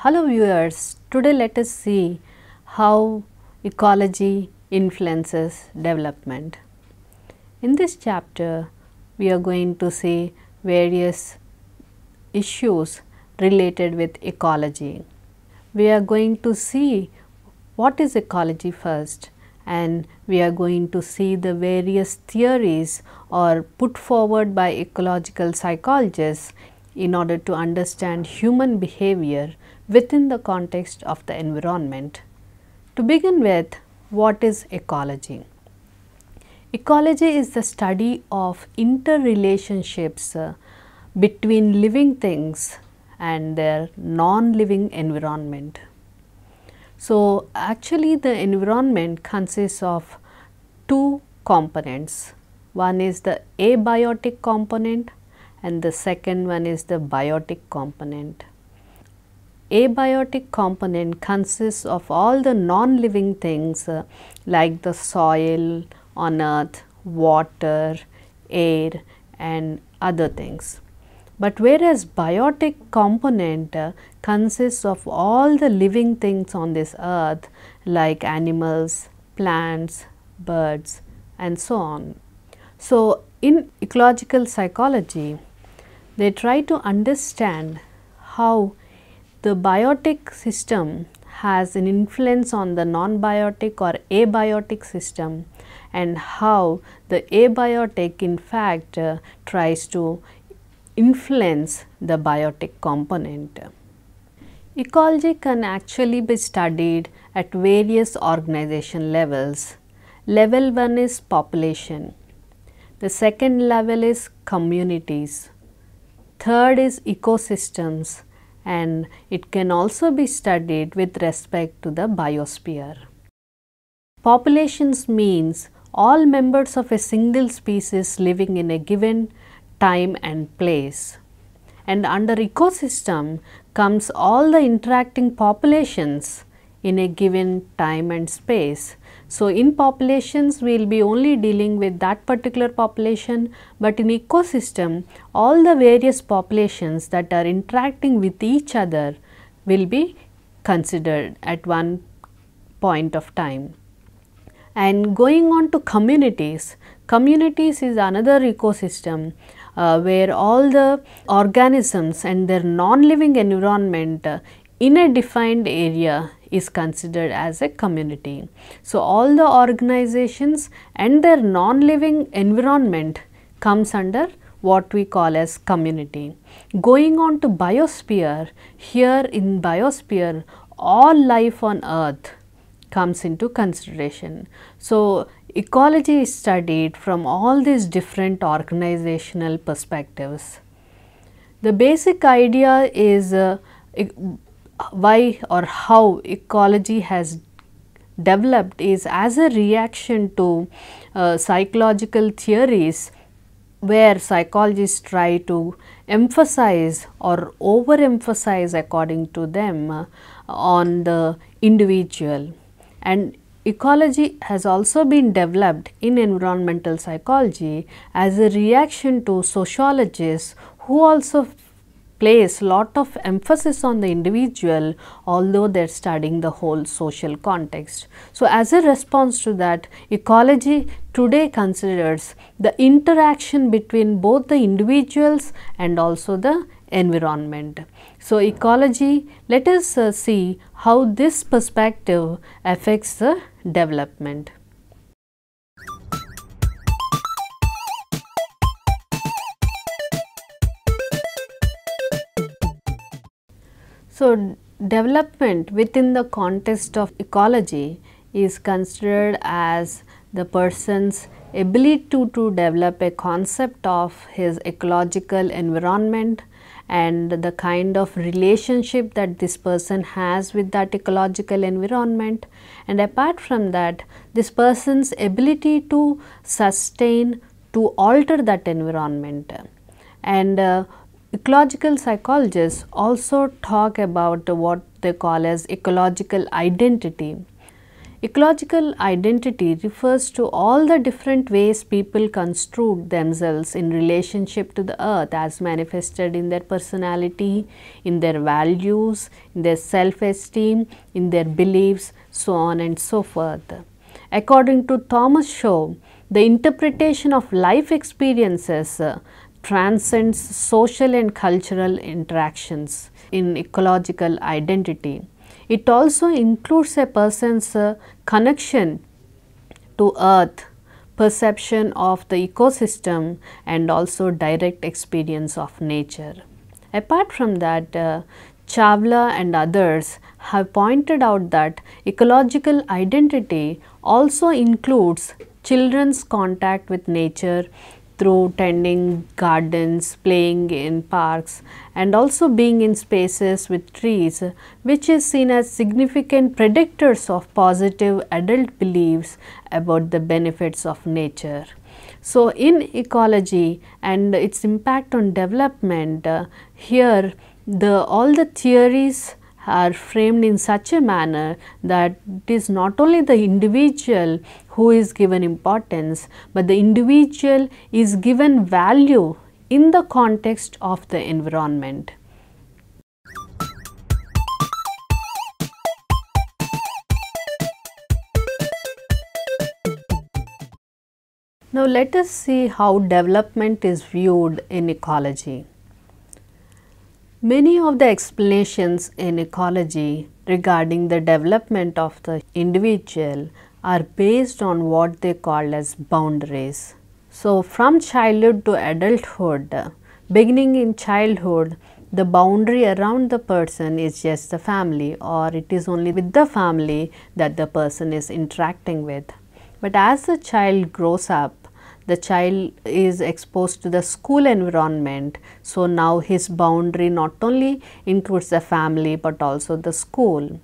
Hello viewers, today let us see how ecology influences development. In this chapter, we are going to see various issues related with ecology. We are going to see what is ecology first, and we are going to see the various theories or put forward by ecological psychologists in order to understand human behavior within the context of the environment. To begin with, what is ecology? Ecology is the study of interrelationships between living things and their non-living environment. So, actually the environment consists of two components. One is the abiotic component and the second one is the biotic component. Abiotic component consists of all the non-living things like the soil on earth, water, air and other things. But whereas biotic component consists of all the living things on this earth like animals, plants, birds and so on. So, in ecological psychology, they try to understand how the biotic system has an influence on the non-biotic or abiotic system, and how the abiotic in fact tries to influence the biotic component. Ecology can actually be studied at various organization levels. Level 1 is population, the second level is communities, third is ecosystems, and it can also be studied with respect to the biosphere. Populations means all members of a single species living in a given time and place, and under ecosystem comes all the interacting populations in a given time and space. So, in populations we will be only dealing with that particular population, but in ecosystem all the various populations that are interacting with each other will be considered at one point of time. And going on to communities, communities is another ecosystem where all the organisms and their non-living environment in a defined area is considered as a community. So, all the organizations and their non-living environment comes under what we call as community. Going on to biosphere, here in biosphere all life on earth comes into consideration. So, ecology is studied from all these different organizational perspectives. The basic idea is why or how ecology has developed is as a reaction to psychological theories where psychologists try to emphasize or overemphasize according to them on the individual. And ecology has also been developed in environmental psychology as a reaction to sociologists who also place lot of emphasis on the individual, although they are studying the whole social context. So, as a response to that, ecology today considers the interaction between both the individuals and also the environment. So, ecology, let us see how this perspective affects the development. So, development within the context of ecology is considered as the person's ability to develop a concept of his ecological environment and the kind of relationship that this person has with that ecological environment, and apart from that this person's ability to sustain, to alter that environment. And ecological psychologists also talk about what they call as ecological identity. Ecological identity refers to all the different ways people construct themselves in relationship to the earth as manifested in their personality, in their values, in their self-esteem, in their beliefs, so on and so forth. According to Thomas Shaw, the interpretation of life experiences transcends social and cultural interactions in ecological identity. It also includes a person's connection to earth, perception of the ecosystem and also direct experience of nature. Apart from that, Chawla and others have pointed out that ecological identity also includes children's contact with nature through tending gardens, playing in parks and also being in spaces with trees, which is seen as significant predictors of positive adult beliefs about the benefits of nature. So, in ecology and its impact on development, here all the theories are framed in such a manner that it is not only the individual who is given importance, but the individual is given value in the context of the environment. Now, let us see how development is viewed in ecology. Many of the explanations in ecology regarding the development of the individual are based on what they call as boundaries. So, from childhood to adulthood, beginning in childhood, the boundary around the person is just the family, or it is only with the family that the person is interacting with. But as the child grows up, the child is exposed to the school environment. So, now his boundary not only includes the family, but also the school.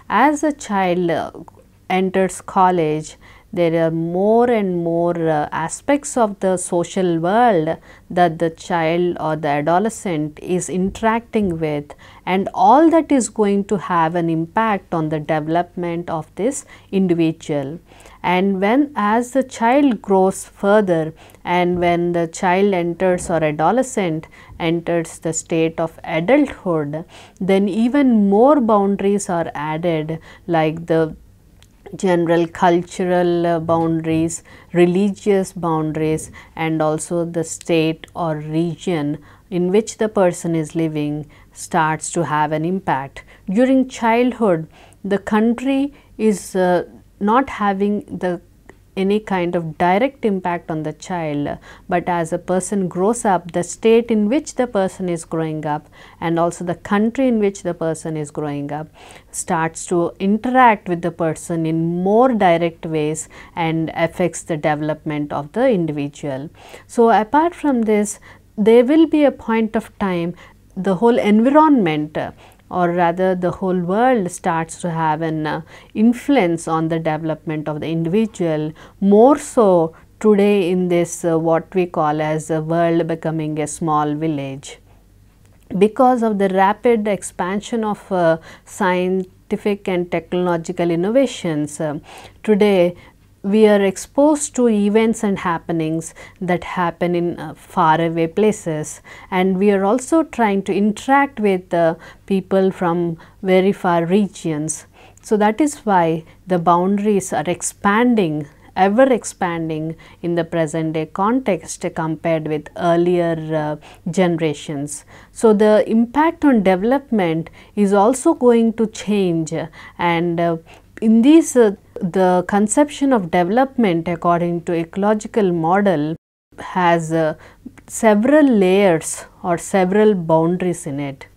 As a child enters college, there are more and more aspects of the social world that the child or the adolescent is interacting with, and all that is going to have an impact on the development of this individual. And as the child grows further and when the child enters or adolescent enters the state of adulthood, then even more boundaries are added, like the general cultural boundaries, religious boundaries and also the state or region in which the person is living starts to have an impact. During childhood, the country is not having any kind of direct impact on the child, but as a person grows up, the state in which the person is growing up and also the country in which the person is growing up starts to interact with the person in more direct ways and affects the development of the individual. So, apart from this, there will be a point of time the whole environment or rather the whole world starts to have an influence on the development of the individual, more so today in this what we call as a world becoming a small village. Because of the rapid expansion of scientific and technological innovations, today we are exposed to events and happenings that happen in far away places, and we are also trying to interact with people from very far regions. So, that is why the boundaries are expanding, ever expanding in the present day context compared with earlier generations. So, the impact on development is also going to change, and in these the conception of development according to ecological model has several layers or several boundaries in it.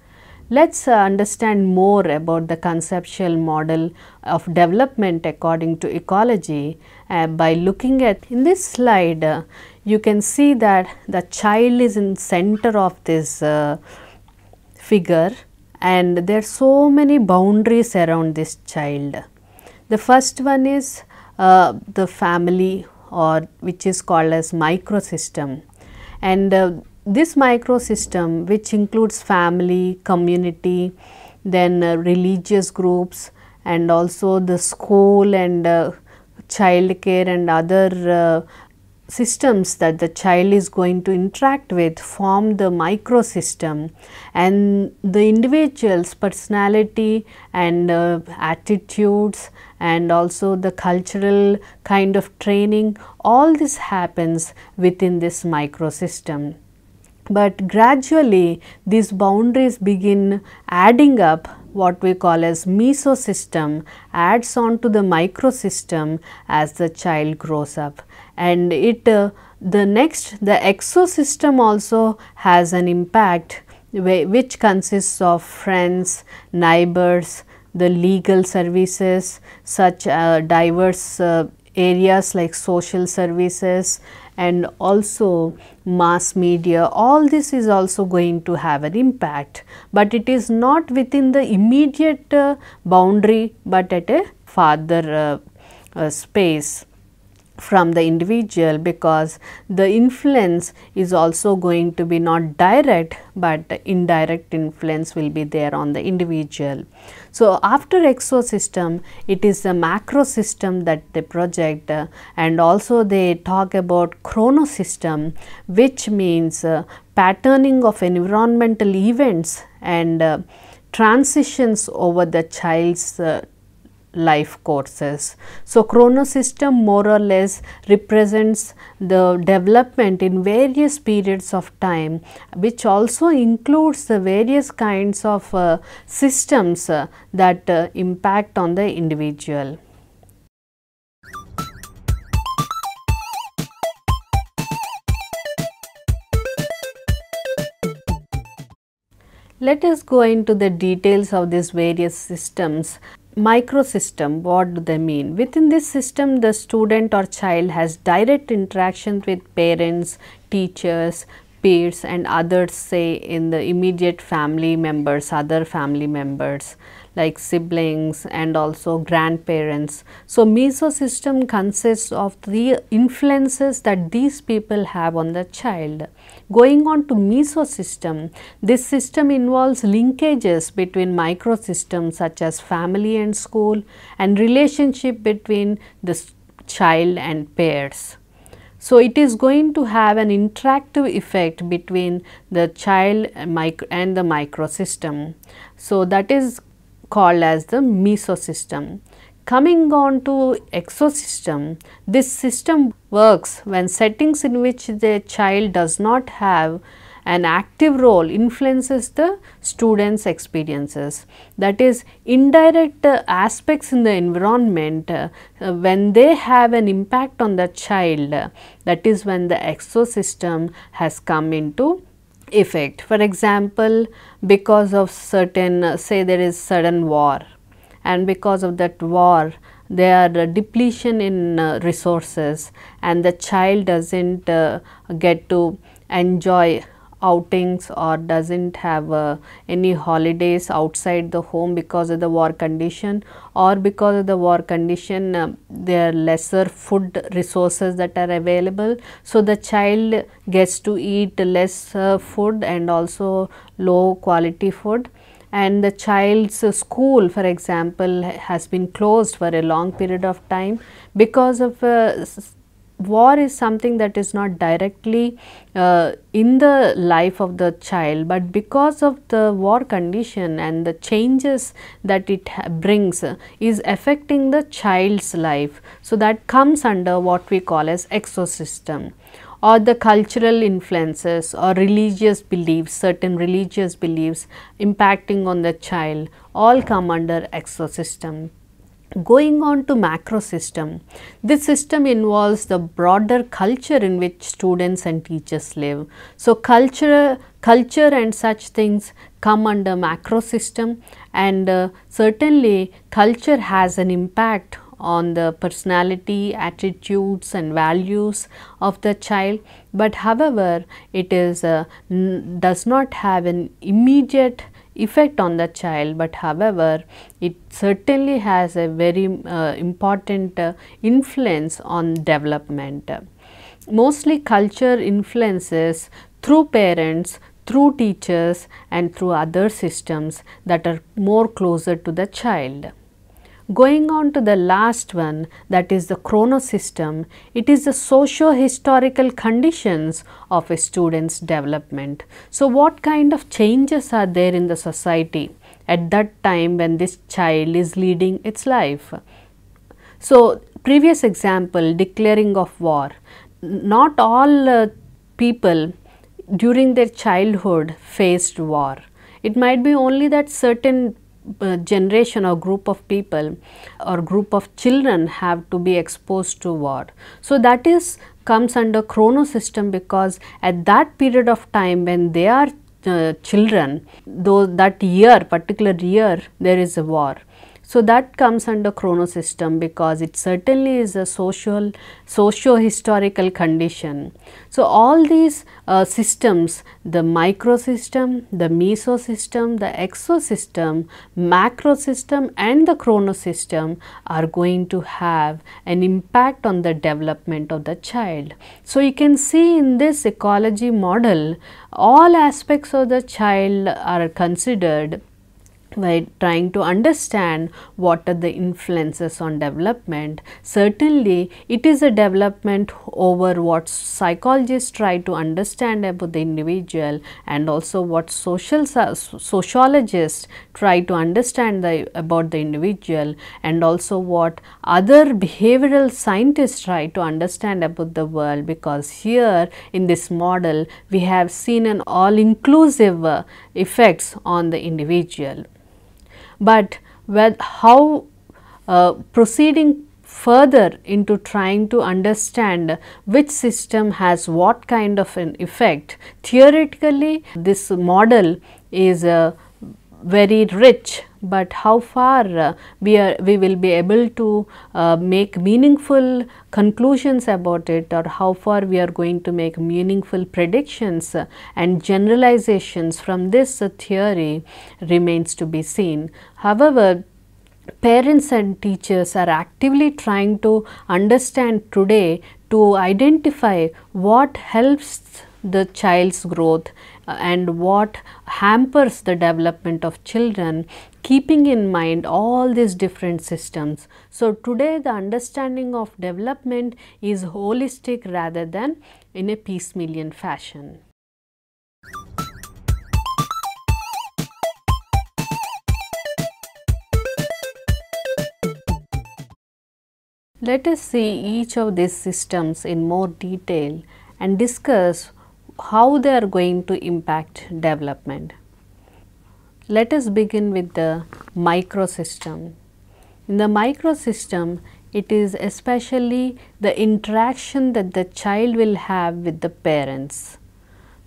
Let us understand more about the conceptual model of development according to ecology by looking at in this slide. You can see that the child is in center of this figure, and there are so many boundaries around this child. The first one is the family, or which is called as microsystem, and this microsystem, which includes family, community, then religious groups and also the school and child care and other systems that the child is going to interact with form the microsystem, and the individual's personality and attitudes and also the cultural kind of training, all this happens within this microsystem. But gradually these boundaries begin adding up. What we call as mesosystem adds on to the microsystem as the child grows up, and the exosystem also has an impact, which consists of friends, neighbors, the legal services, such diverse areas like social services, and also mass media. All this is also going to have an impact, but it is not within the immediate boundary, but at a farther space from the individual, because the influence is also going to be not direct, but indirect influence will be there on the individual. So, after exosystem, it is the macro system that they project, and also they talk about chronosystem, which means patterning of environmental events and transitions over the child's life courses. So, chronosystem more or less represents the development in various periods of time, which also includes the various kinds of systems that impact on the individual. Let us go into the details of these various systems. Microsystem, what do they mean? Within this system, the student or child has direct interactions with parents, teachers, peers and others, say in the immediate family members, other family members like siblings and also grandparents. So, mesosystem consists of the influences that these people have on the child. Going on to mesosystem, this system involves linkages between microsystems such as family and school, and relationship between the child and peers. So, it is going to have an interactive effect between the child and the microsystem. So, that is called as the mesosystem. Coming on to exosystem, this system works when settings in which the child does not have an active role influences the student's experiences. That is, indirect aspects in the environment, when they have an impact on the child, that is when the exosystem has come into effect. For example, because of certain, say there is sudden war, and because of that war there are depletion in resources, and the child does not get to enjoy outings or does not have any holidays outside the home because of the war condition, or because of the war condition there are lesser food resources that are available. So, the child gets to eat less food and also low quality food, and the child's school, for example, has been closed for a long period of time because of war is something that is not directly in the life of the child, but because of the war condition and the changes that it brings is affecting the child's life. So, that comes under what we call as exosystem. Or the cultural influences or religious beliefs, certain religious beliefs impacting on the child, all come under exosystem. Going on to macrosystem, this system involves the broader culture in which students and teachers live. So, culture and such things come under macrosystem, and certainly culture has an impact on the personality, attitudes and values of the child, but however it is does not have an immediate effect on the child, but however it certainly has a very important influence on development. Mostly culture influences through parents, through teachers and through other systems that are more closer to the child. Going on to the last one, that is the Chronosystem, it is the socio-historical conditions of a student's development. So, what kind of changes are there in the society at that time when this child is leading its life? So, previous example, declaring of war. Not all people during their childhood faced war. It might be only that certain generation or group of people or group of children have to be exposed to war. So, that is comes under Chronosystem, because at that period of time when they are children, though that year, particular year, there is a war. So, that comes under Chronosystem because it certainly is a socio-historical condition. So, all these systems, the microsystem, the mesosystem, the exosystem, macrosystem and the Chronosystem are going to have an impact on the development of the child. So, you can see in this ecology model, all aspects of the child are considered by trying to understand what are the influences on development. Certainly, it is a development over what psychologists try to understand about the individual, and also what sociologists try to understand about the individual, and also what other behavioral scientists try to understand about the world, because here in this model we have seen an all inclusive effects on the individual. But how proceeding further into trying to understand which system has what kind of an effect, theoretically this model is very rich, but how far we will be able to make meaningful conclusions about it, or how far we are going to make meaningful predictions and generalizations from this theory remains to be seen. However, parents and teachers are actively trying to understand today to identify what helps the child's growth and what hampers the development of children, keeping in mind all these different systems. So, today the understanding of development is holistic rather than in a piecemeal fashion. Let us see each of these systems in more detail and discuss how they are going to impact development. Let us begin with the microsystem. In the microsystem, it is especially the interaction that the child will have with the parents.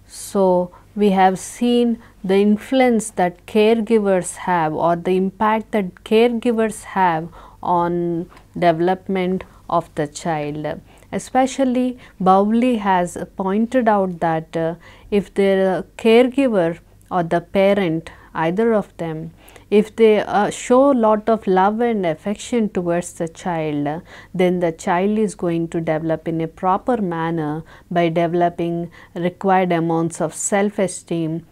So, we have seen the influence that caregivers have, or the impact that caregivers have on development of the child. Especially Bowley has pointed out that if the caregiver or the parent, either of them, if they show lot of love and affection towards the child, then the child is going to develop in a proper manner by developing required amounts of self-esteem,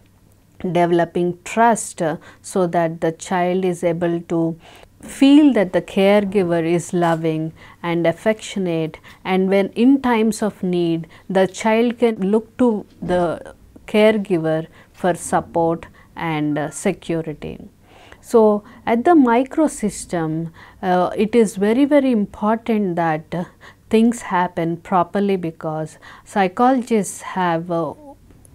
developing trust, so that the child is able to feel that the caregiver is loving and affectionate, and when in times of need the child can look to the caregiver for support and security. So, at the microsystem, it is very important that things happen properly, because psychologists have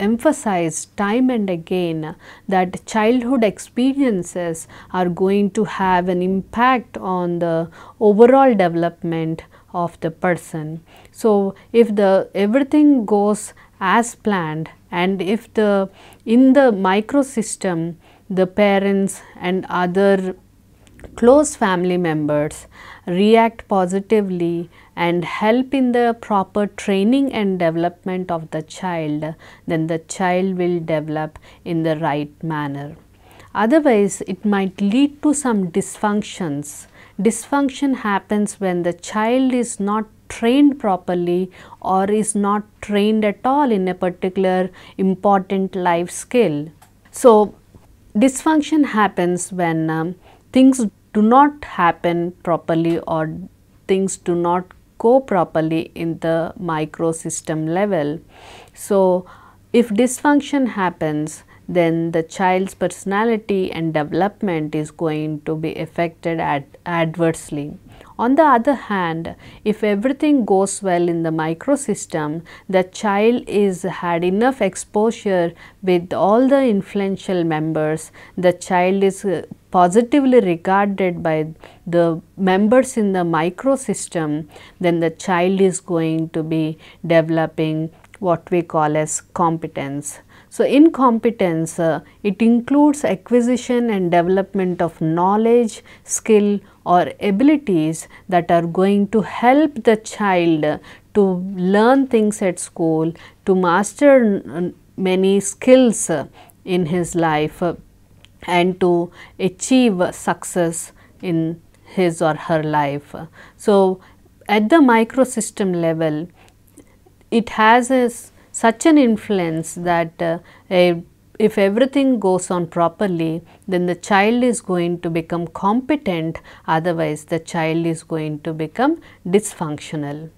emphasized time and again that childhood experiences are going to have an impact on the overall development of the person. So, if everything goes as planned, and if in the microsystem the parents and other close family members react positively and help in the proper training and development of the child, then the child will develop in the right manner. Otherwise, it might lead to some dysfunctions. Dysfunction happens when the child is not trained properly or is not trained at all in a particular important life skill. So, dysfunction happens when things do not happen properly or things do not go properly in the microsystem level. So, if dysfunction happens, then the child's personality and development is going to be affected adversely. On the other hand, if everything goes well in the microsystem, the child is had enough exposure with all the influential members, the child is positively regarded by the members in the microsystem, then the child is going to be developing what we call as competence. So, in competence, it includes acquisition and development of knowledge, skill or abilities that are going to help the child to learn things at school, to master many skills in his life and to achieve success in his or her life. So, at the microsystem level, it has such an influence that if everything goes on properly, then the child is going to become competent, otherwise the child is going to become dysfunctional.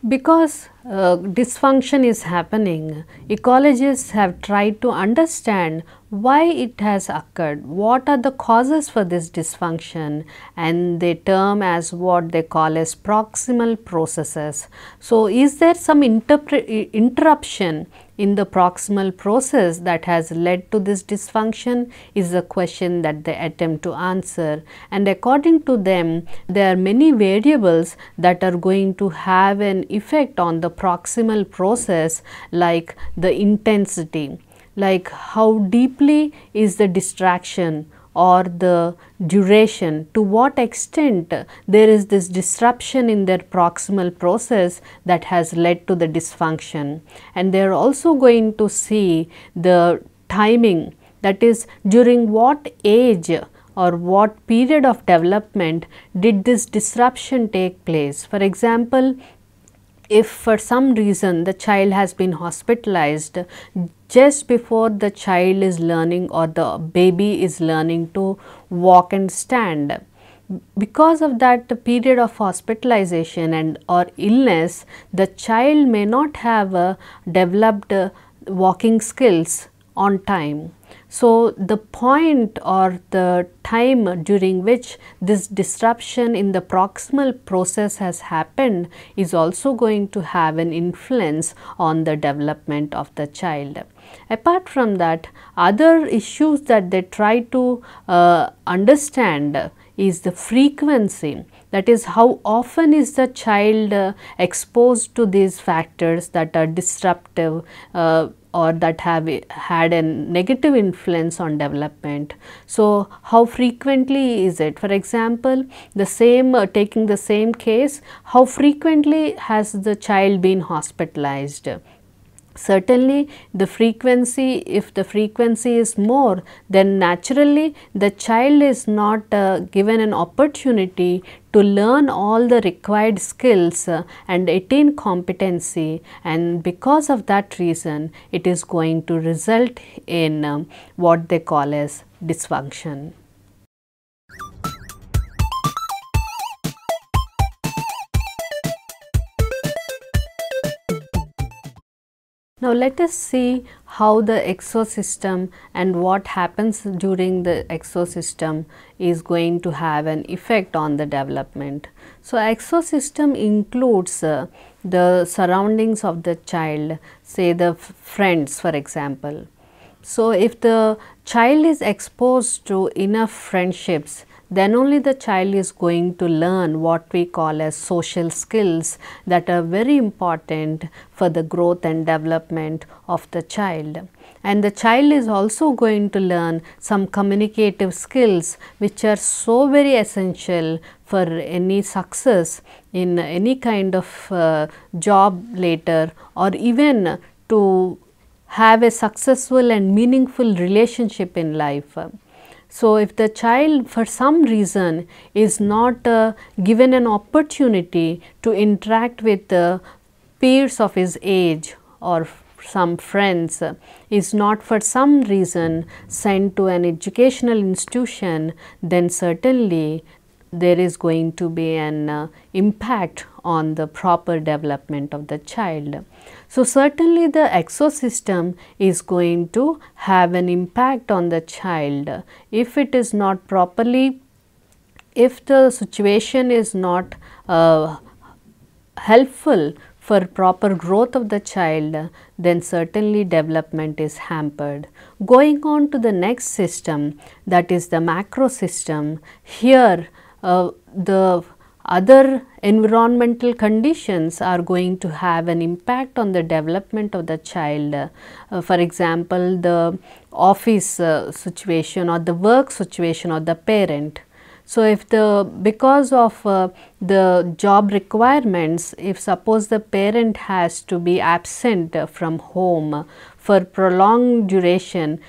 Because dysfunction is happening, ecologists have tried to understand why it has occurred, what are the causes for this dysfunction, and they term as what they call as proximal processes. So, is there some interruption in the proximal process that has led to this dysfunction is a question that they attempt to answer, and according to them there are many variables that are going to have an effect on the proximal process, like the intensity, like how deeply is the distraction or the duration, to what extent there is this disruption in their proximal process that has led to the dysfunction. And they are also going to see the timing, that is during what age or what period of development did this disruption take place. For example, if for some reason the child has been hospitalized just before the child is learning or the baby is learning to walk and stand, because of that period of hospitalization and or illness, the child may not have developed walking skills on time. So, the point or the time during which this disruption in the proximal process has happened is also going to have an influence on the development of the child. Apart from that, other issues that they try to understand is the frequency, that is how often is the child exposed to these factors that are disruptive or that have had a negative influence on development. So, how frequently is it? For example, the same taking the same case, how frequently has the child been hospitalized? Certainly, the frequency, if the frequency is more, then naturally the child is not given an opportunity to learn all the required skills and attain competency, and because of that reason it is going to result in what they call as dysfunction. Now, let us see how the exosystem and what happens during the exosystem is going to have an effect on the development. So, exosystem includes the surroundings of the child, say the friends for example. So, if the child is exposed to enough friendships, then only the child is going to learn what we call as social skills that are very important for the growth and development of the child. And the child is also going to learn some communicative skills which are so very essential for any success in any kind of job later, or even to have a successful and meaningful relationship in life. So, if the child for some reason is not given an opportunity to interact with peers of his age or some friends is not for some reason sent to an educational institution, then certainly there is going to be an impact on the proper development of the child. So, certainly the exosystem is going to have an impact on the child if it is not properly, if the situation is not helpful for proper growth of the child, then certainly development is hampered. Going on to the next system, that is the macro system. Here the other environmental conditions are going to have an impact on the development of the child. For example, the office situation or the work situation or the parent. So, if because of the job requirements, if suppose the parent has to be absent from home for prolonged duration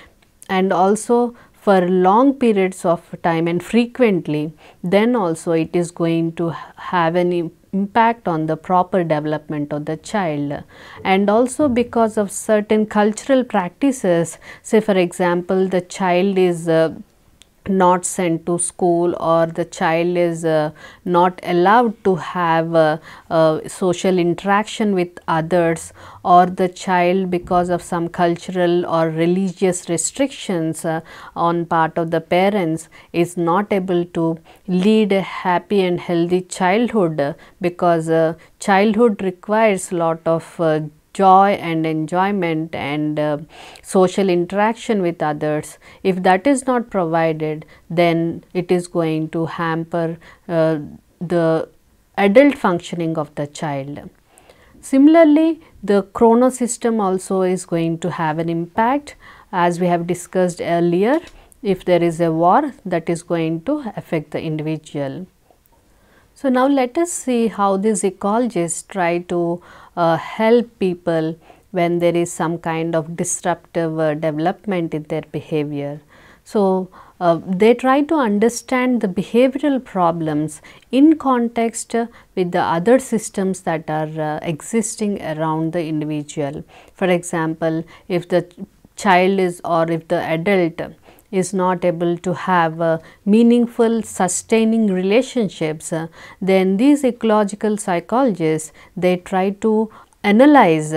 and also for long periods of time and frequently, then also it is going to have an impact on the proper development of the child. And also because of certain cultural practices, say for example, the child is not sent to school, or the child is not allowed to have social interaction with others, or the child because of some cultural or religious restrictions on part of the parents is not able to lead a happy and healthy childhood, because childhood requires lot of joy and enjoyment and social interaction with others. If that is not provided, then it is going to hamper the adult functioning of the child. Similarly, the chronosystem also is going to have an impact, as we have discussed earlier. If there is a war, that is going to affect the individual. So, now let us see how these ecologists try to help people when there is some kind of disruptive development in their behavior. So, they try to understand the behavioral problems in context with the other systems that are existing around the individual. For example, if the child is, or if the adult is not able to have meaningful sustaining relationships, then these ecological psychologists, they try to analyze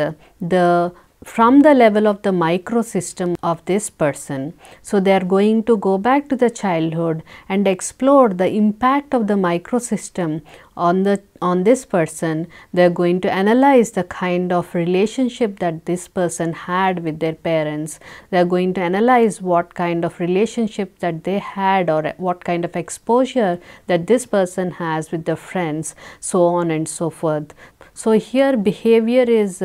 from the level of the microsystem of this person. So, they are going to go back to the childhood and explore the impact of the microsystem on this person. They are going to analyze the kind of relationship that this person had with their parents. They are going to analyze what kind of relationship that they had, or what kind of exposure that this person has with their friends, so on and so forth. So, here behavior is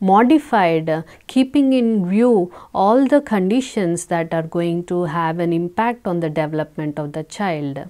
modified keeping in view all the conditions that are going to have an impact on the development of the child.